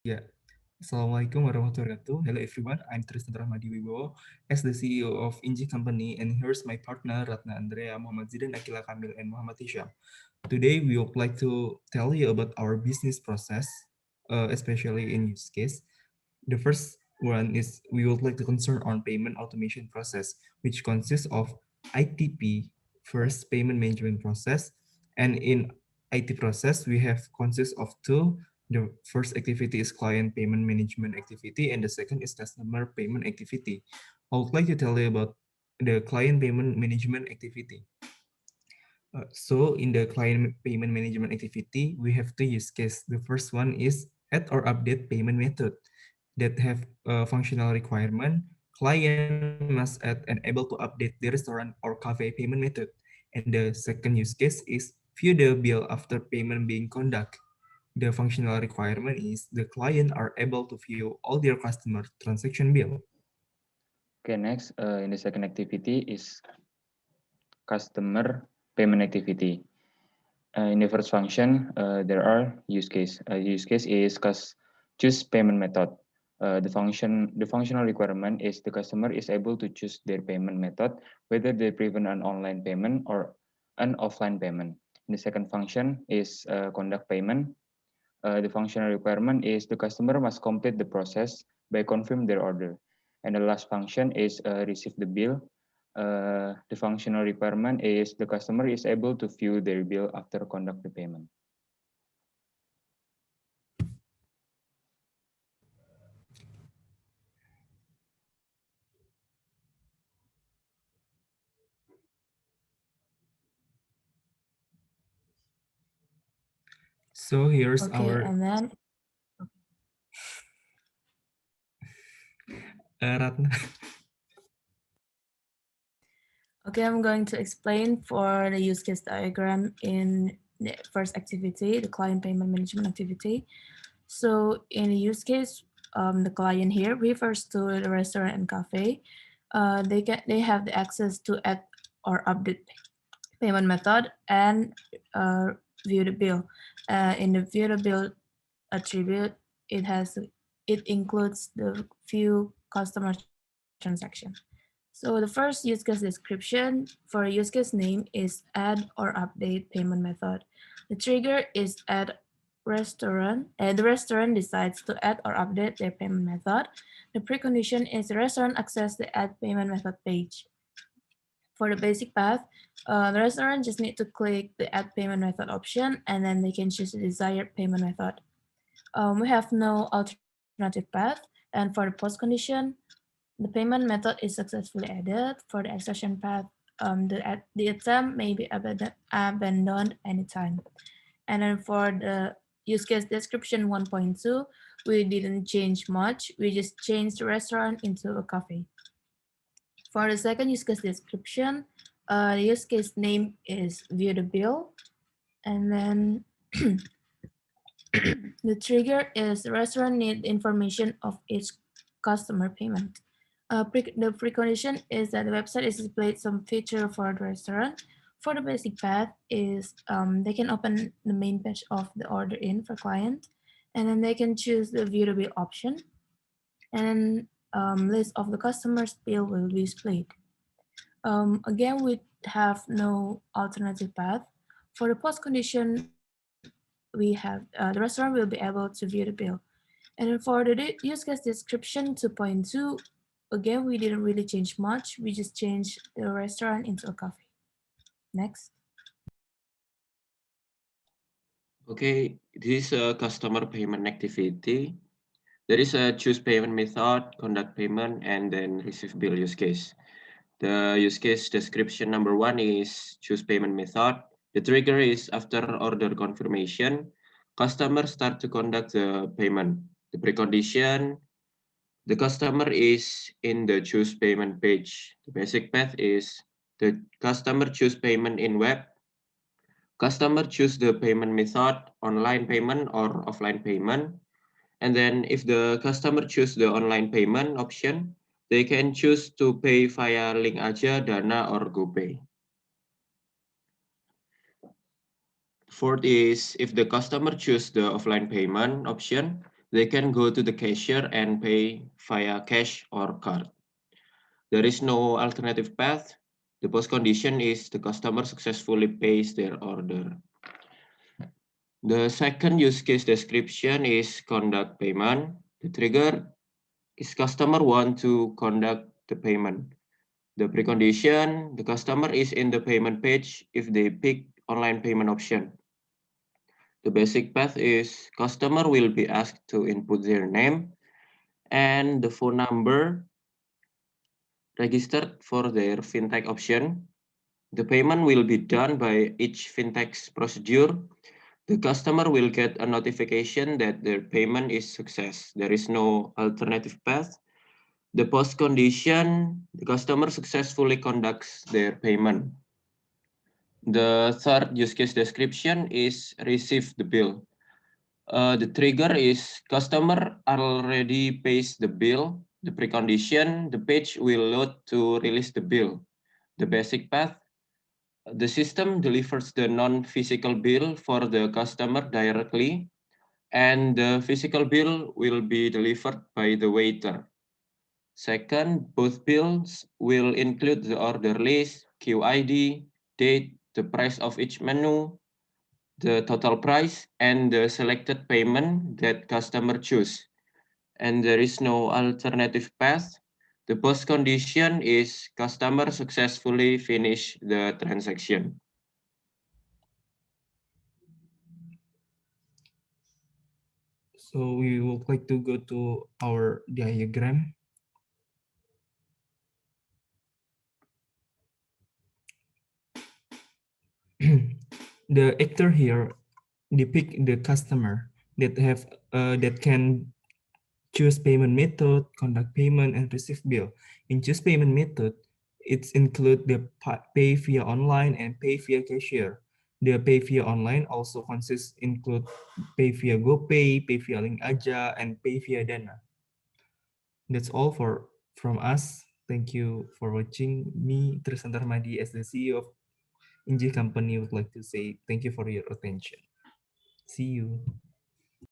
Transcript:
Yeah. Assalamualaikum warahmatullahi wabarakatuh. Hello everyone, I'm Tristan Rahmadi Wibowo as the CEO of Inji Company, and here's my partner Ratna Andrea, Muhammad Zidan, Akila Kamil, and Muhammad Hisham. Today we would like to tell you about our business process, especially in use case. The first one is we would like to concern on payment automation process, which consists of ITP, first payment management process, and in IT process we have consists of two. The first activity is client payment management activity, and the second is customer payment activity. I would like to tell you about the client payment management activity. So in the client payment management activity, we have two use case. The first one is add or update payment method that have a functional requirement. Client must add and able to update the restaurant or cafe payment method. And the second use case is view the bill after payment being conduct. The functional requirement is the client are able to view all their customer transaction bill. Okay, next, in the second activity is customer payment activity. In the first function, there are use case. Use case is choose payment method. The functional requirement is the customer is able to choose their payment method, whether they prefer an online payment or an offline payment. In the second function is conduct payment. The functional requirement is the customer must complete the process by confirm their order. And the last function is receive the bill. The functional requirement is the customer is able to view their bill after conduct the payment. So here's Okay, our and then Ratna. okay, I'm going to explain for the use case diagram in the first activity, the client payment management activity. So in the use case, the client here refers to the restaurant and cafe. They have the access to add or update payment method and view the bill. In the view the bill attribute, it includes the few customer transaction. So the first use case description for use case name is add or update payment method. The trigger is add restaurant, and the restaurant decides to add or update their payment method. The precondition is the restaurant access the add payment method page. For the basic path, the restaurant just need to click the add payment method option and then they can choose the desired payment method. We have no alternative path, and for the post condition, the payment method is successfully added. For the extraction path, the attempt may be abandoned anytime. And then for the use case description 1.2, we didn't change much. We just changed the restaurant into a cafe. For the second use case description, the use case name is view the bill. And then the trigger is the restaurant need information of each customer payment. The precondition is that the website is displayed some feature for the restaurant. For the basic path is they can open the main page of the order in for client, and then they can choose the view the bill option, and then list of the customers bill will be displayed. Again, we have no alternative path. For the post condition, we have the restaurant will be able to view the bill. And then for the use case description 2.2, again, we didn't really change much. We just changed the restaurant into a cafe. Next. Okay, this is a customer payment activity. There is a choose payment method, conduct payment, and then receive bill use case. The use case description number one is choose payment method. The trigger is after order confirmation, customer start to conduct the payment. The precondition, the customer is in the choose payment page. The basic path is the customer choose payment in web. Customer choose the payment method, online payment or offline payment. And then if the customer choose the online payment option, they can choose to pay via Link Aja, Dana, or GoPay. Fourth is if the customer choose the offline payment option, they can go to the cashier and pay via cash or card. There is no alternative path. The post condition is the customer successfully pays their order. The second use case description is conduct payment. The trigger is customer want to conduct the payment. The precondition, the customer is in the payment page if they pick online payment option. The basic path is customer will be asked to input their name and the phone number registered for their fintech option. The payment will be done by each fintech's procedure. The customer will get a notification that their payment is success. There is no alternative path. The post condition, the customer successfully conducts their payment. The third use case description is receive the bill. The trigger is customer already pays the bill. The precondition, the page will load to release the bill. The basic path, the system delivers the non-physical bill for the customer directly, and the physical bill will be delivered by the waiter. Second, both bills will include the order list, QID, date, the price of each menu, the total price, and the selected payment that customer choose. And there is no alternative path. The post condition is customer successfully finish the transaction. So we would like to go to our diagram. The actor here depict the customer that can choose payment method, conduct payment, and receive bill. In choose payment method, it include the pay via online and pay via cashier. The pay via online also include pay via GoPay, pay via Link Aja, and pay via Dana. That's all from us. Thank you for watching. Me, Tristan Darmadi, as the CEO of Inji Company, would like to say thank you for your attention. See you.